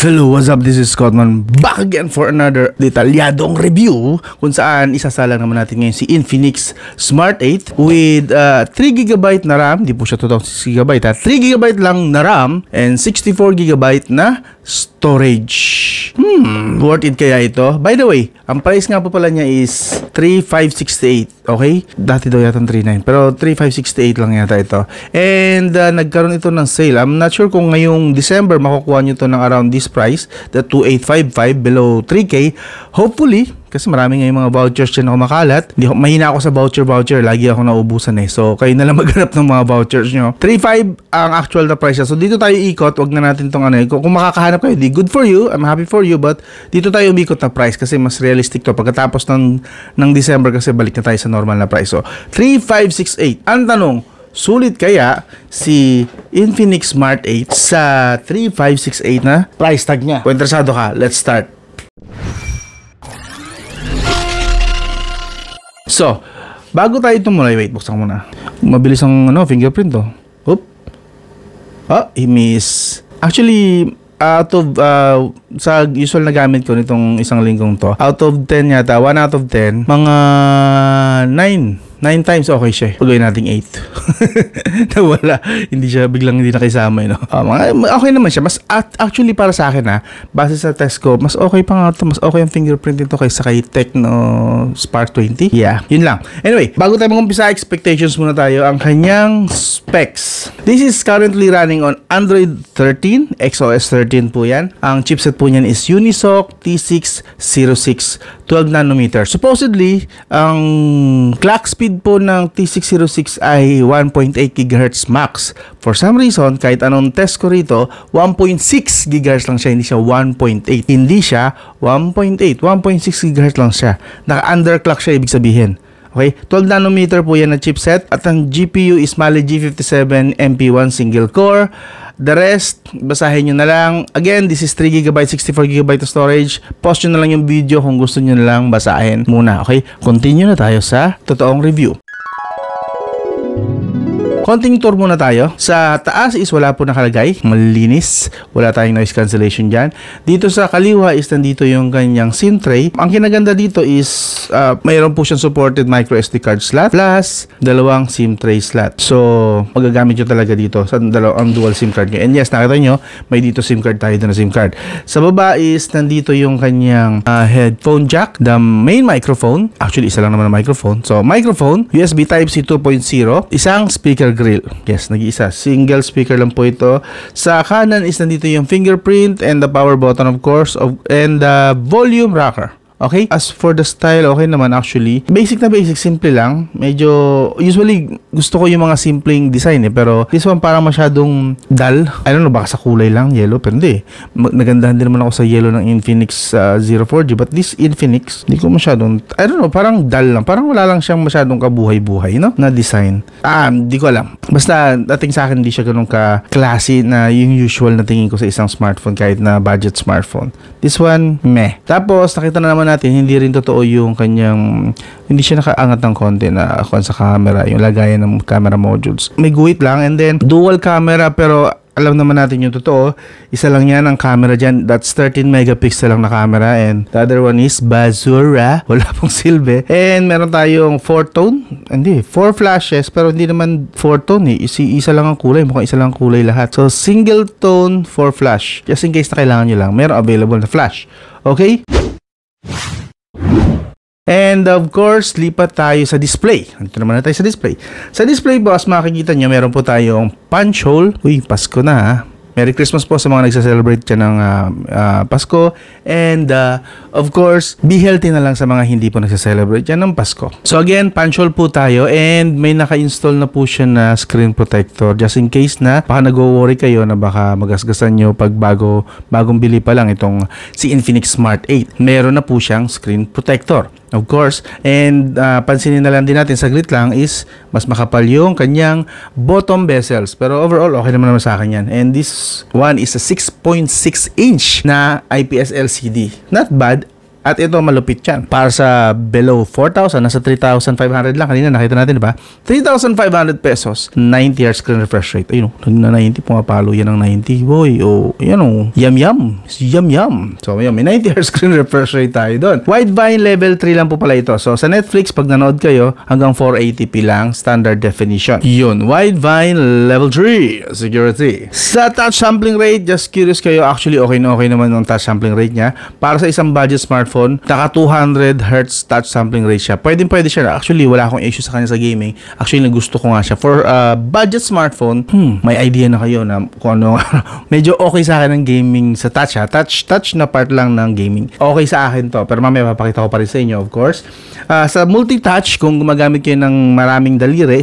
Hello, what's up? This is Scottman back again for another detalyadong review kung saan isasala naman natin ngayon si Infinix Smart 8 with 3GB na RAM. Di po siya 256GB ha. 3GB lang na RAM and 64GB na storage. Worth it kaya ito? By the way, ang price nga po pala niya is 3,568. Okay? Dati daw yata 3,900 pero 3,568 lang yata ito. And nagkaroon ito ng sale. I'm not sure kung ngayong December makukuha nyo ito ng around this price, the 2,855 below 3K. Hopefully, kasi marami ngayong mga vouchers dyan na kumakalat. Mahina ako sa voucher. Lagi ako naubusan eh. So, kayo na lang maghanap ng mga vouchers nyo. 3,500 ang actual na price. So, dito tayo ikot. Wag na natin itong ano eh. Kung makakahanap kayo, di good for you. I'm happy for you. But, dito tayo umikot na price kasi mas realistic to. Pagkatapos ng December kasi balik na tayo sa normal na price. So, 3,568. Ang tanong, sulit kaya si Infinix Smart 8 sa 3,568 na price tag niya? Kung interesado ka, let's start. So, bago tayo tumuloy, wait, buksan ko muna. Mabilis ang fingerprint to. Oop. Oh, I miss. Actually, out of sa usual na gamit ko nitong isang linggong to, out of 10 yata, 1 out of 10, mga 9 times okay siya. Pagawin nating 8. Nawala. Hindi siya, biglang hindi nakisama. Okay naman siya. Mas actually para sa akin base sa test ko, mas okay pa nga ito. Mas okay ang fingerprint nito kaysa kay Tecno Spark 20. Yeah, yun lang. Anyway, bago tayo mag-umpisa, expectations muna tayo. Ang kanyang specs. This is currently running on Android 13, XOS 13 po yan. Ang chipset po niyan is Unisoc T606 12nm. Supposedly, ang clock speed po ng T606 ay 1.8 GHz max. For some reason, kahit anong test ko rito, 1.6 GHz lang siya, hindi siya 1.8. Hindi siya 1.8, 1.6 GHz lang siya. Naka-underclock siya, ibig sabihin. Okay, 12nm po yan na chipset at ang GPU is Mali G57 MP1 single core. The rest, basahin nyo na lang. Again, this is 3GB, 64GB to storage. Pause nyo na lang yung video kung gusto nyo na lang basahin muna. Okay, continue na tayo sa totoong review. Konting tour muna tayo. Sa taas is wala po nakalagay. Malinis. Wala tayong noise cancellation dyan. Dito sa kaliwa is nandito yung kanyang SIM tray. Ang kinaganda dito is mayroon po siyang supported micro SD card slot plus dalawang SIM tray slot. So, magagamit nyo talaga dito sa ang dual SIM card nyo. And yes, nakita nyo, may dito SIM card tayo na SIM card. Sa baba is nandito yung kanyang headphone jack, the main microphone. Actually, isa lang naman ang microphone. So, microphone, USB Type-C 2.0, isang speaker grill. Yes, nag-iisa. Single speaker lang po ito. Sa kanan is nandito yung fingerprint and the power button of course and the volume rocker. Okay? As for the style, okay naman actually. Basic na basic, simple lang. Medyo, usually, gusto ko yung mga simpleng design pero this one parang masyadong dull. I don't know, baka sa kulay lang, yellow, pero hindi. Nagandahan din naman ako sa yellow ng Infinix 04G, but this Infinix, hindi ko masyadong, I don't know, parang dull lang. Parang wala lang siyang masyadong kabuhay-buhay, no? Na design. Hindi ko alam. Basta, dating sa akin, hindi siya ganun ka-classy na yung usual na tingin ko sa isang smartphone, kahit na budget smartphone. This one, meh. Tapos, nakita na naman natin, hindi rin totoo yung kanyang, hindi siya nakaangat ng konti na sa camera, yung lagayan ng camera modules. May guhit lang and then dual camera pero alam naman natin yung totoo. Isa lang yan ang camera dyan. That's 13 megapixel lang na camera and the other one is basura. Wala pong silbi. And meron tayong 4-tone. Hindi, 4 flashes pero hindi naman 4-tone eh. Isa lang ang kulay. Mukhang isa lang ang kulay lahat. So single tone 4 flash. Just in case na kailangan nyo lang. Meron available na flash. Okay? And of course, lipat tayo sa display. Ito naman na tayo sa display. Sa display box, makikita nyo, meron po tayong punch hole. Uy, Pasko na ha. Merry Christmas po sa mga nagsa-celebrate dyan ng Pasko. And of course, be healthy na lang sa mga hindi po nagsa-celebrate dyan ng Pasko. So again, punch hole po tayo and may naka-install na po siya na screen protector just in case na baka nag-worry kayo na baka magasgasan nyo pag bagong bili pa lang itong si Infinix Smart 8. Meron na po siyang screen protector. Of course, and pansinin na lang din natin, saglit lang, is mas makapal yung kanyang bottom bezels. Pero overall, okay naman sa akin yan. And this one is a 6.6 inch na IPS LCD. Not bad. At ito malupit yan. Para sa below 4,000, nasa 3,500 lang. Kanina nakita natin, diba? 3,500 pesos, 90 Hz screen refresh rate. Ayun, na 90, pumapalo yan ng 90. Boy, yan yum yum. Yum yum. So, yun, may 90 Hz screen refresh rate tayo doon. Widevine level 3 lang po pala ito. So, sa Netflix, pag nanood kayo, hanggang 480p lang, standard definition. Yun, Widevine level 3, security. Sa touch sampling rate, just curious kayo, actually okay naman ng touch sampling rate niya. Para sa isang budget smartphone, naka 200 Hz touch sampling rate siya. Pwede siya. Actually, wala akong issue sa kanya sa gaming. Actually, nagusto ko nga siya. For budget smartphone, may idea na kayo na kung ano. Medyo okay sa akin ng gaming sa touch ha. Touch na part lang ng gaming. Okay sa akin to. Pero mamaya papakita ko pa rin sa inyo, of course. Sa multi-touch, kung gumagamit kayo ng maraming daliri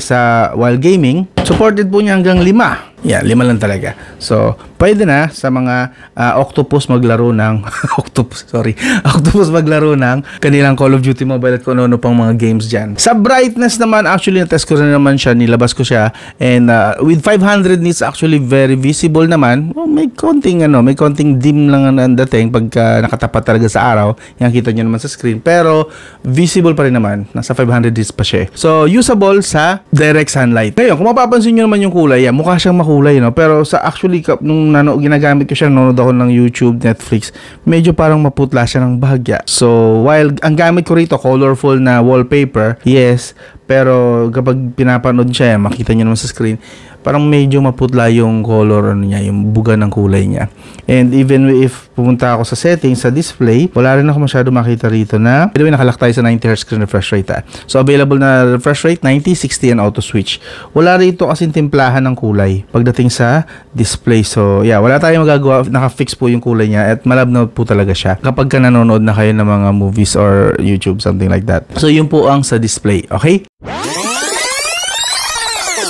while gaming, supported po niya hanggang 5. Yeah, 5 lang talaga. So, pwede na sa mga octopus maglaro ng octopus maglaro ng kanilang Call of Duty Mobile at kung ano pang mga games dyan. Sa brightness naman, actually na-test ko na naman siya, nilabas ko siya, and with 500 nits, actually very visible naman. May konting dim lang ang dating pagka nakatapat talaga sa araw. Yan, kita nyo naman sa screen, pero visible pa rin naman. Nasa 500 nits pa siya. So, usable sa direct sunlight. Ngayon, kung mapapansin nyo naman yung kulay, mukha siyang makulay, no? Pero sa actually, nung ginagamit ko siya, nanonood ako ng YouTube, Netflix, medyo parang maputla siya ng bahagya. So, while ang gamit ko rito, colorful na wallpaper, yes, pero kapag pinapanood siya, makita niyo naman sa screen, parang medyo maputla yung color niya, yung buga ng kulay niya. And even if pumunta ako sa settings, sa display, wala rin ako masyado makita rito na, by the way, nakalak tayo sa 90 Hz screen refresh rate. So, available na refresh rate, 90, 60, and auto switch. Wala rito kasing timplahan ng kulay pagdating sa display. So, yeah, wala tayong magagawa. Naka-fix po yung kulay niya at malabnaw po talaga siya kapag ka nanonood na kayo ng mga movies or YouTube, something like that. So, yun po ang sa display. Okay?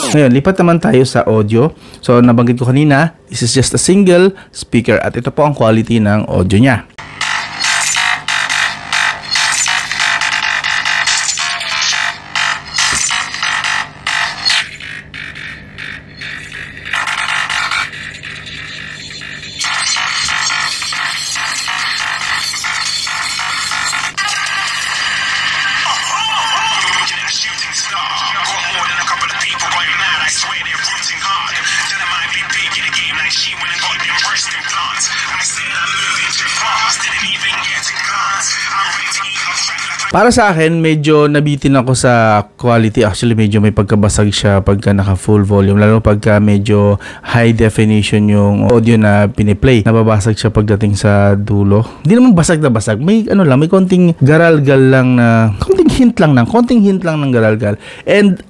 Ngayon, lipat naman tayo sa audio. So, nabanggit ko kanina, this is just a single speaker at ito po ang quality ng audio niya. Para sa akin, medyo nabitin ako sa quality. Actually, medyo may pagkabasag siya pagka naka full volume. Lalo pagka medyo high definition yung audio na piniplay. Nababasag siya pagdating sa dulo. Hindi naman basag na basag. May may konting garalgal lang na, konting hint lang ng garalgal. And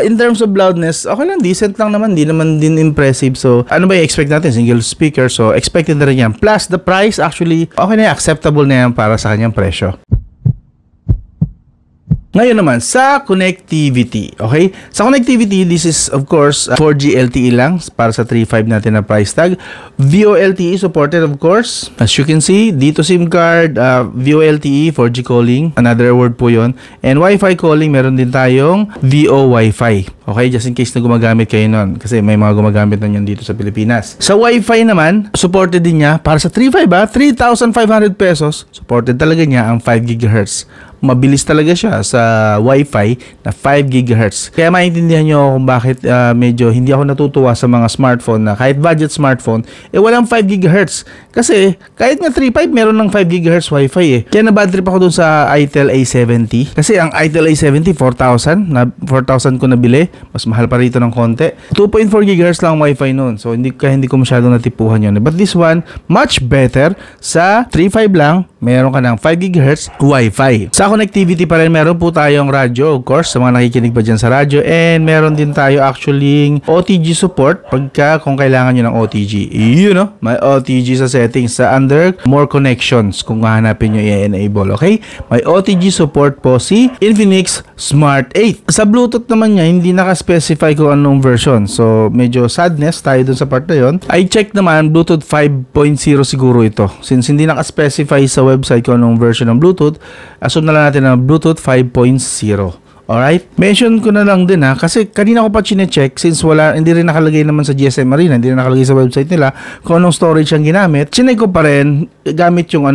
in terms of loudness, okay lang, decent lang naman. Di naman din impressive. So, ano ba i-expect natin? Single speaker. So, expected na rin yan. Plus, the price actually, okay na yan. Acceptable na yan para sa kanyang presyo. Ngayon naman, sa connectivity, okay? Sa connectivity, this is of course 4G LTE lang para sa 3.5 natin na price tag. VoLTE supported of course. As you can see, dito SIM card, VoLTE, 4G calling, another word po yon. And Wi-Fi calling, meron din tayong VO Wi-Fi. Okay, just in case na gumagamit kayo nun. Kasi may mga gumagamit na yun dito sa Pilipinas. Sa Wi-Fi naman, supported din niya para sa 3.5 3,500 pesos. Supported talaga niya ang 5 GHz. Mabilis talaga siya sa Wi-Fi na 5 GHz. Kaya maintindihan nyo kung bakit medyo hindi ako natutuwa sa mga smartphone na kahit budget smartphone, walang 5 GHz. Kasi kahit nga 3.5 meron ng 5 GHz Wi-Fi eh. Kaya na bad trip ako dun sa Itel A70. Kasi ang Itel A70 4,000 ko nabili. Mas mahal pa rito ng konti. 2.4 GHz lang Wi-Fi noon. So hindi ko masyadong natipuhan yun. But this one, much better. Sa 3.5 lang, meron ka ng 5 GHz Wi-Fi. Sa connectivity pa rin, meron po tayong radyo, of course, sa mga nakikinig pa dyan sa radyo. And meron din tayo actually OTG support kung kailangan nyo ng OTG. May OTG sa settings. Sa under more connections, kung hahanapin nyo i-enable, okay? May OTG support po si Infinix Smart 8. Sa Bluetooth naman niya, hindi naka-specify kung anong version. So, medyo sadness tayo dun sa part na yun. I check naman, Bluetooth 5.0 siguro ito. Since hindi naka-specify sa website kung anong version ng Bluetooth, assume na lang natin na Bluetooth 5.0. Alright? Mention ko na lang din kasi kanina ko pa chine-check since hindi rin nakalagay naman sa GSM Arena, hindi rin nakalagay sa website nila kung anong storage ang ginamit. Chinek ko pa rin gamit yung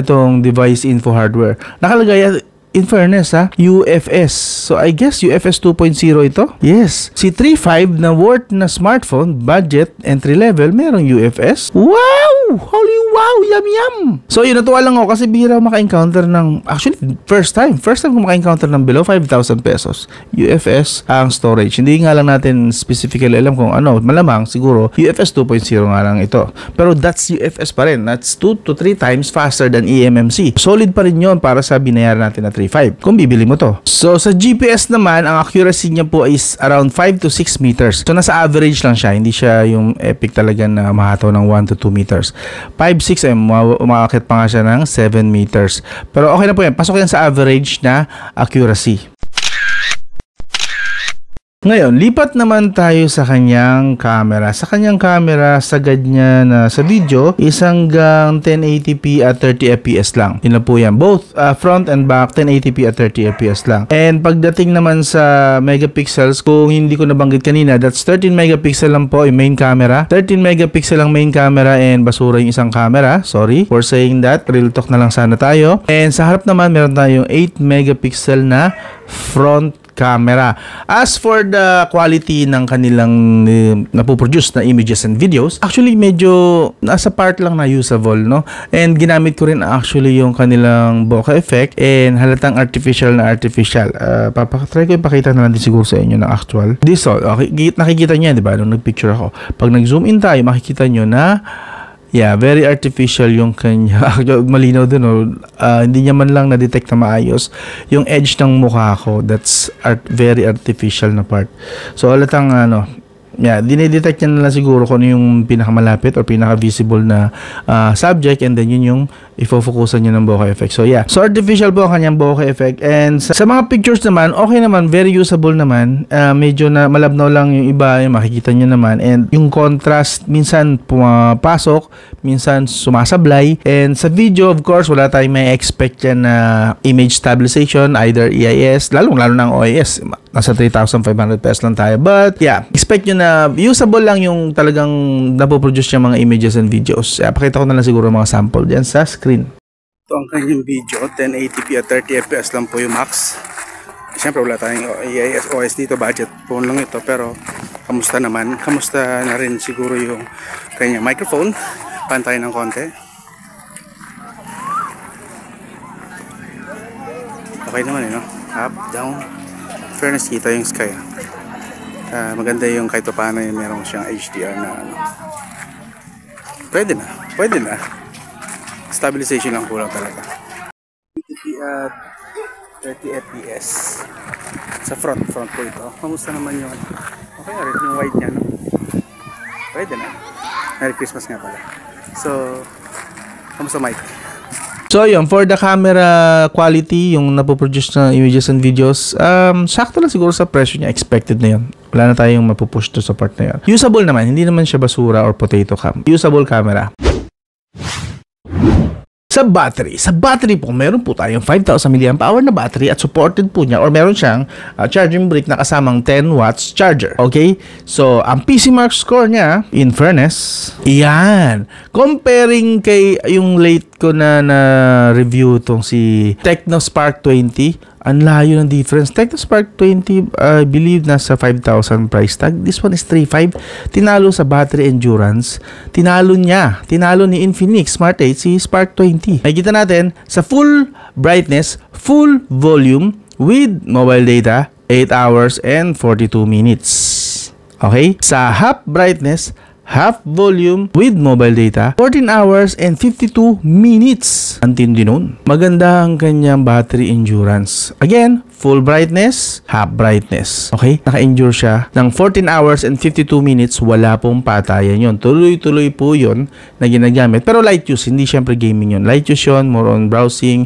itong device info hardware. Nakalagay in fairness UFS. So I guess UFS 2.0 ito? Yes. Si 3.5 na worth na smartphone, budget, entry level, merong UFS. Wow! Holy wow! Yum yum! So yun, natuwa lang ako kasi bihira ako maka-encounter ng, actually first time ko maka-encounter ng below 5,000 pesos. UFS ang storage. Hindi nga lang natin specifically alam kung malamang siguro UFS 2.0 nga lang ito. Pero that's UFS pa rin. That's 2 to 3 times faster than eMMC. Solid pa rin yun para sa binayaran natin na 3.5 kung bibili mo to. So sa GPS naman, ang accuracy niya po is around 5 to 6 meters. So nasa average lang siya, hindi siya yung epic talaga na mahataw ng 1 to 2 meters. 5, 6 ay umakakit pa nga siya ng 7 meters. Pero okay na po yan. Pasok yan sa average na accuracy. Ngayon, lipat naman tayo sa kanyang camera. Sa kanyang camera, sagad niya na sa video is hanggang 1080p at 30fps lang. Yun na po yan. Both front and back, 1080p at 30fps lang. And pagdating naman sa megapixels, kung hindi ko nabanggit kanina, that's 13 megapixel lang po yung main camera. 13 megapixel ang main camera and basura yung isang camera. Sorry for saying that. Real talk na lang sana tayo. And sa harap naman, meron tayong 8 megapixel na front camera. As for the quality ng kanilang napoproduce na images and videos, actually medyo nasa part lang na usable, no? And ginamit ko rin actually yung kanilang bokeh effect and halatang artificial na artificial. Try ko ipakita na lang din siguro sa inyo ng actual. This all, okay, nakikita niyo, di ba? Nung nag-picture ako. Pag nag-zoom in tayo, makikita niyo na very artificial yung kanya. Malinaw din, hindi niya man lang na-detect na maayos yung edge ng mukha ko. That's very artificial na part. So, halatang dinidetect niya na lang siguro kung ano yung pinakamalapit or pinaka-visible na subject, and then yun yung ifo-focusan niya ng bokeh effect. So yeah, so artificial po ang kanyang bokeh effect. And sa mga pictures naman, okay naman, very usable naman. Medyo na malabnaw lang yung iba, yung makikita niyo naman. And yung contrast, minsan pumapasok, minsan sumasablay. And sa video, of course, wala tayong may expect yan na image stabilization, either EIS, lalo ng OIS. Nasa 3,500 pesos lang tayo. But yeah, expect nyo na usable lang yung talagang napoproduce yung mga images and videos. Pakita ko na lang siguro mga sample dyan sa screen. Ito ang kanyang video, 1080p at 30fps lang po yung max. Siyempre wala tayong EIS, OS dito, budget phone lang ito. Pero kamusta naman? Kamusta na rin siguro yung kanyang microphone? Pantay ng konti. Okay naman no? Up, down. Fairness, kita yung sky. Maganda yung kahit paano yung meron siyang HDR na pwede na. Stabilization lang kulang talaga. 20p at 30 fps sa front po ito. Kamusta naman yung okay na rin yung white niya, no? Pwede na. Merry Christmas nga pala. So kamusta Mike? So yun, for the camera quality, yung napoproduce na images and videos, sakto lang siguro sa presyo niya, expected na yun. Wala na tayong mapupush to sa part na yun. Usable naman, hindi naman siya basura or potato cam. Usable camera. Sa battery po, meron po tayong 5,000 mAh na battery at supported po niya or meron siyang charging brick na kasamang 10 watts charger. Okay? So, ang PCMark score niya, in fairness, yan. Comparing kay yung late ko na review tong si Tecno Spark 20, ang layo ng difference. Tecno Spark 20, I believe nasa 5,000 price tag. This one is 3,500. Tinalo sa battery endurance. Tinalo ni Infinix Smart 8 si Spark 20. Nakikita natin sa full brightness, full volume with mobile data, 8 hours and 42 minutes. Okay? Sa half brightness, half volume with mobile data, 14 hours and 52 minutes. Antindi nun. Maganda ang kanyang battery endurance. Again, full brightness, half brightness. Okay? Naka-endure siya ng 14 hours and 52 minutes. Wala pong patayan yun. Tuloy-tuloy po yun na ginagamit. Pero light use, hindi syempre gaming yun. Light use yun, more on browsing,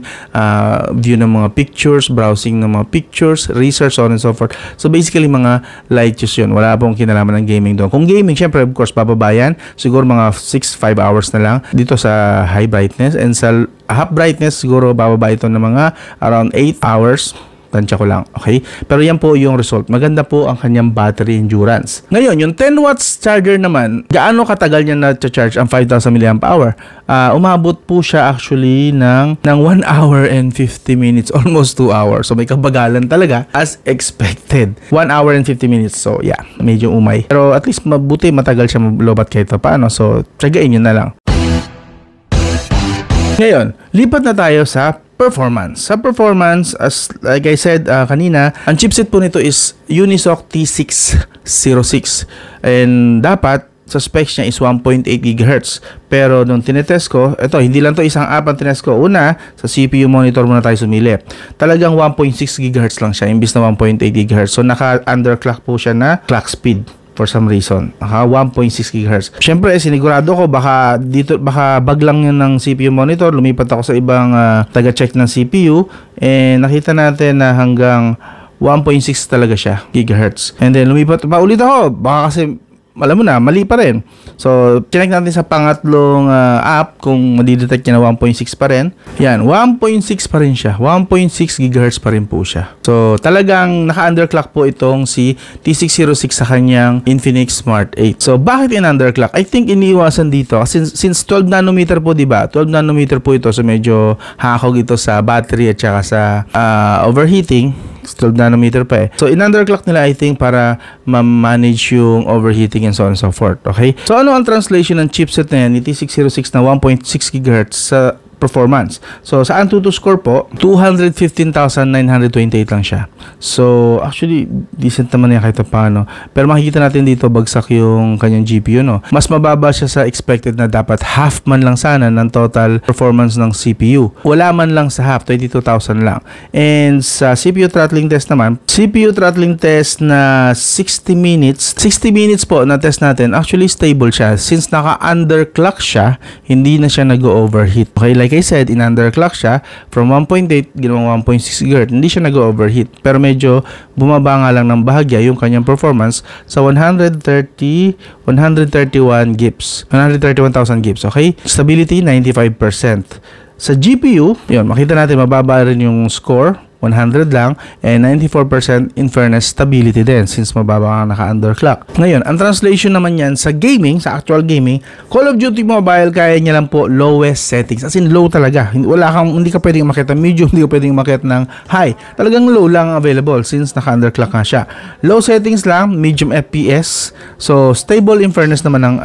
view ng mga pictures, browsing ng mga pictures, research, so on and so forth. So basically, mga light use yun. Wala pong kinalaman ng gaming doon. Kung gaming, syempre, of course, babayan. Siguro mga 6-5 hours na lang dito sa high brightness. And sa half brightness, siguro bababa ito ng mga around 8 hours. Tansya ko lang, okay? Pero yan po yung result. Maganda po ang kanyang battery endurance. Ngayon, yung 10 watts charger naman, gaano katagal niya na-charge ang 5,000 mAh? Umabot po siya actually ng 1 hour and 50 minutes, almost 2 hours. So may kabagalan talaga as expected. 1 hour and 50 minutes. So yeah, medyo umay. Pero at least mabuti matagal siya malobat kahit paano. So tsagain nyo na lang. Ngayon, lipat na tayo sa performance. Sa performance, as like I said kanina, ang chipset po nito is Unisoc T606. And dapat, sa specs niya is 1.8 GHz. Pero nung tinetest ko, ito, hindi lang to isang app ang tinest ko. Una, sa CPU monitor muna tayo sumili. Talagang 1.6 GHz lang siya, imbis na 1.8 GHz. So, naka-underclock po siya na clock speed. For some reason, 1.6 GHz. Siyempre, sinigurado ko baka bag lang yun ng CPU monitor. Lumipat ako sa ibang taga-check ng CPU and nakita natin na hanggang 1.6 talaga siya gigahertz. And then lumipat pa ulit ako. Baka kasi alam mo na, mali pa rin. So, check natin sa pangatlong app kung madidetect niya na 1.6 pa rin. Yan, 1.6 pa rin siya. 1.6 GHz pa rin po siya. So, talagang naka-underclock po itong si T606 sa kanyang Infinix Smart 8. So, bakit in-underclock? I think iniiwasan dito. Since 12 nanometer po, diba? 12 nanometer po ito. So, medyo hakog ito sa battery at saka sa overheating. 12 nanometer pa eh. So, in-underclock nila I think para ma-manage yung overheating and so on and so forth. Okay? So, ano ang translation ng chipset na yan ni T606 na 1.6 GHz sa performance? So, sa Antutu score po, 215,928 lang siya. So, actually, decent naman yan kahit paano. Pero makikita natin dito, bagsak yung kanyang GPU, no? Mas mababa siya sa expected na dapat half man lang sana ng total performance ng CPU. Wala man lang sa half, 22,000 lang. And sa CPU throttling test naman, CPU throttling test na 60 minutes po na test natin, actually stable siya. Since naka-underclock siya, hindi na siya nag-overheat. Okay, like I said, in-underclock siya from 1.8 ginawang 1.6 GHz. Hindi siya nag-overheat. Pero medyo bumaba nga lang ng bahagya yung kanyang performance sa 131,000 gips. Okay? Stability, 95%. Sa GPU, yun, makita natin mababa rin yung score. 100 lang and 94% in fairness stability din since mababa ang naka-underclock. Ngayon, ang translation naman yan sa gaming, sa actual gaming, Call of Duty Mobile kaya niya lang po lowest settings. As in low talaga. Hindi ka pwedeng makita medium, hindi ka pwedeng makita ng high. Talagang low lang available since naka-underclock nga siya. Low settings lang, medium FPS. So, stable in fairness naman ng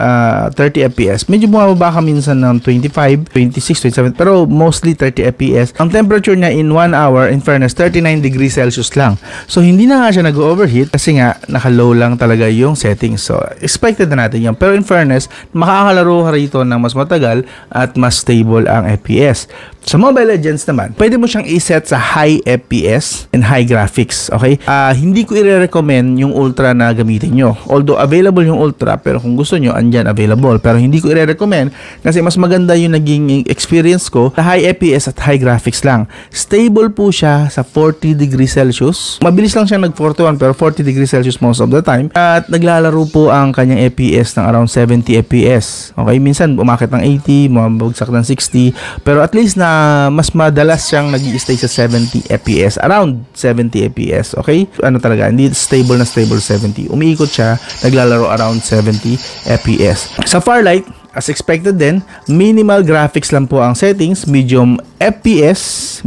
30 FPS. Medyo bumababa ka minsan ng 25, 26, 27, pero mostly 30 FPS. Ang temperature niya in 1 hour in fairness 39 degrees Celsius lang. So, hindi na nga siya nag-overheat kasi nga, naka-low lang talaga yung settings. So, expected na natin yan. Pero in fairness, makakalaro ka rito ng mas matagal at mas stable ang FPS. Sa Mobile Legends naman, pwede mo siyang iset sa high FPS and high graphics. Okay? Hindi ko i-recommend yung Ultra na gamitin nyo. Although, available yung Ultra, pero kung gusto nyo, andyan available. Pero hindi ko i-recommend kasi mas maganda yung naging experience ko sa high FPS at high graphics lang. Stable po siya sa 40 degrees Celsius. Mabilis lang siya nag-41 pero 40 degrees Celsius most of the time. At naglalaro po ang kanyang FPS ng around 70 FPS. Okay? Minsan, umakit ng 80, mabagsak ng 60. Pero at least na mas madalas siyang nag-i-stay sa 70 FPS. Around 70 FPS. Okay? Ano talaga? Hindi stable na stable 70. Umiikot siya, naglalaro around 70 FPS. Sa Farlight, as expected din, minimal graphics lang po ang settings, medium FPS,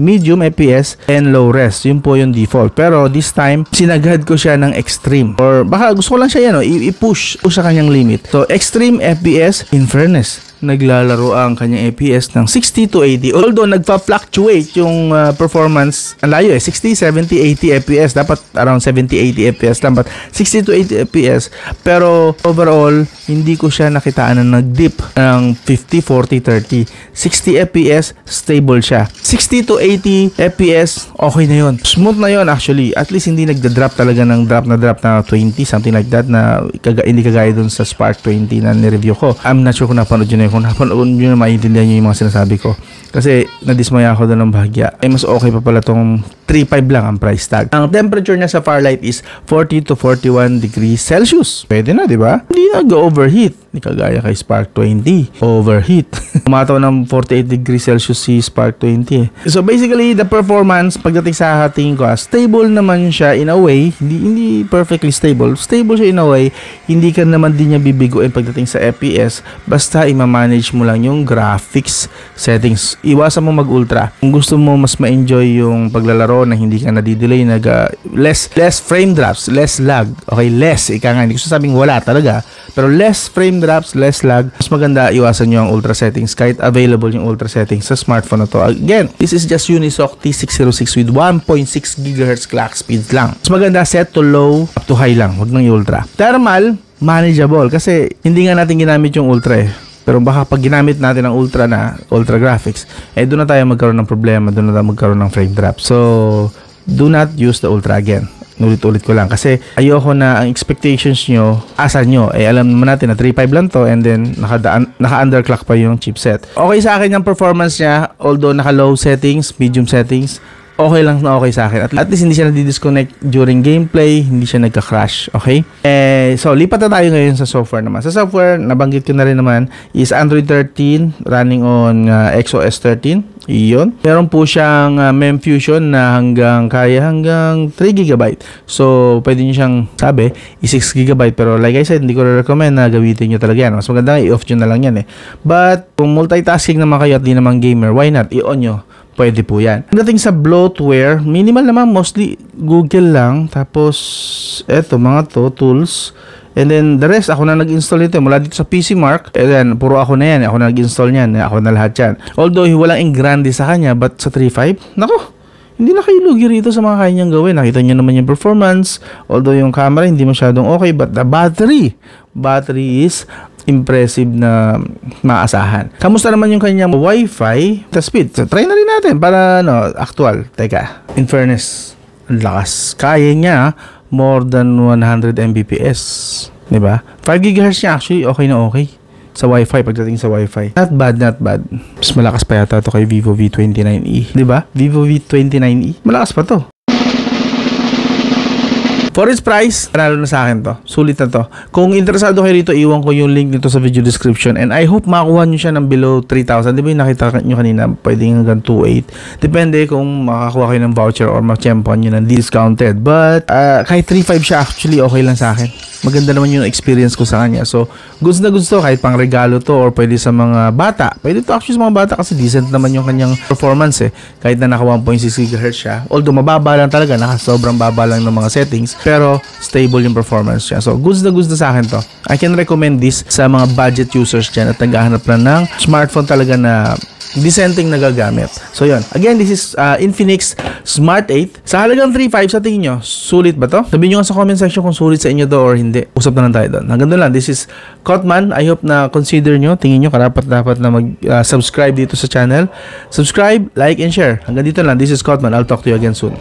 and low res. Yun po yung default. Pero this time, sinagad ko siya ng extreme. Or baka gusto ko lang siya yan, i-push sa kanyang limit. So, extreme FPS, in fairness, naglalaro ang kanyang FPS ng 60 to 80. Although nagpa-fluctuate yung performance, ang layo 60, 70, 80 FPS. Dapat around 70, 80 FPS lang. But 60 to 80 FPS. Pero overall, hindi ko siya nakitaan na nag-dip ng 50, 40, 30. 60 FPS, stable siya. 60 to 80 FPS, okay na yun. Smooth na yun actually. At least hindi nagda-drop talaga ng drop na 20, something like that na hindi kagaya dun sa Spark 20 na nireview ko. I'm not sure kung napanood yun. Kung napanood nyo na maintindihan nyo yung mga sinasabi ko. Kasi nadismaya ako doon ng bahagya. Mas okay pa pala tong 3.5 lang ang price tag. Ang temperature niya sa Farlight is 40 to 41 degrees Celsius. Pwede na, di ba? Hindi nag-overheat. Hindi kagaya kay Spark 20. Overheat. Umataw ng 48 degrees Celsius si Spark 20 eh. So basically, the performance, pagdating sa tingin ko, stable naman siya in a way. Hindi perfectly stable. Stable siya in a way. Hindi ka naman din niya bibiguin pagdating sa FPS. Basta i-manage mo lang yung graphics settings. Iwasan mo mag-ultra. Kung gusto mo mas ma-enjoy yung paglalaro na hindi ka nadidelay, less frame drops, less lag. Okay, less. Ika nga, hindi ko sabing wala talaga. Pero less frame drops, less lag. Mas maganda iwasan nyo ang ultra settings kahit available yung ultra settings sa smartphone na to. Again, this is just Unisoc T606 with 1.6 GHz clock speed lang. Mas maganda set to low up to high lang. Huwag nang ultra. Thermal, manageable kasi hindi nga natin ginamit yung ultra eh. Pero baka pag ginamit natin ang ultra graphics, doon na tayo magkaroon ng problema, doon na tayo magkaroon ng frame drop. So, do not use the ultra again. Nulit-ulit ko lang kasi ayoko na ang expectations nyo, asa nyo, alam naman natin na 3.5 lang to and then naka-underclock pa yung chipset. Okay sa akin yung performance niya, although naka-low settings, medium settings, okay lang na okay sa akin. At least hindi siya nadi-disconnect during gameplay, hindi siya nagka-crash, okay? So, lipat na tayo ngayon sa software naman. Sa software, nabanggit ko na rin naman, is Android 13 running on XOS 13. Iyon. Meron po siyang MEMfusion na hanggang 3 GB. So, pwede nyo siyang sabi, 6 GB. Pero like I said, hindi ko recommend na gamitin nyo talaga yan. Mas maganda, i-off nyo na lang yan eh. But, kung multitasking naman kayo at di naman gamer, why not? I-on nyo. Pwede po yan. Pagdating sa bloatware, minimal naman, mostly Google lang. Tapos, eto, mga tools. And then, the rest, ako na nag-install nito. Mula dito sa PC Mark, and then, puro ako na yan. Ako na nag-install niyan. Ako na lahat yan. Although, walang engrande sa kanya, but sa 3.5, nako, hindi na kayo lugi rito sa mga kaya niyang gawin. Nakita niyo naman yung performance. Although, yung camera, hindi masyadong okay. But the battery is impressive na maasahan. Kamusta naman yung kanyang Wi-Fi speed? So, try na rin natin para actual. Teka, in fairness, ang lakas. Kaya niya more than 100 Mbps. Diba? 5 GHz niya actually okay na okay. Sa Wi-Fi, pagdating sa Wi-Fi. Not bad, not bad. Mas malakas pa yata ito kay Vivo V29e. Diba? Vivo V29e. Malakas pa to. For its price, panalo na sa akin to. Sulit na to. Kung interesado kayo rito, iwan ko yung link nito sa video description. And I hope makuha nyo siya ng below 3,000. Di ba yung nakita nyo kanina, pwedeng hanggang 2,800. Depende kung makakuha kayo ng voucher or ma-champion nyo ng discounted. But, kahit 3,500 siya, actually okay lang sa akin. Maganda naman yung experience ko sa kanya. So, goods na goods to. Kahit pang regalo to or pwede sa mga bata. Pwede to actually sa mga bata kasi decent naman yung kanyang performance eh. Kahit na naka 1.6 GHz siya. Although, mababa lang talaga. Sobrang baba lang ng mga settings. Pero stable yung performance niya. So, goods na sa akin to. I can recommend this sa mga budget users dyan at naghahanap lang ng smartphone talaga na decenting nagagamit. So, yun. Again, this is Infinix Smart 8. Sa halagang 3.5 sa tingin nyo, sulit ba to? Sabihin nyo nga sa comment section kung sulit sa inyo to or hindi. Usap na lang tayo doon. Hanggang doon lang. This is Kotman. I hope na consider nyo. Tingin nyo, karapat-dapat na mag-subscribe dito sa channel. Subscribe, like, and share. Hanggang dito lang. This is Kotman. I'll talk to you again soon.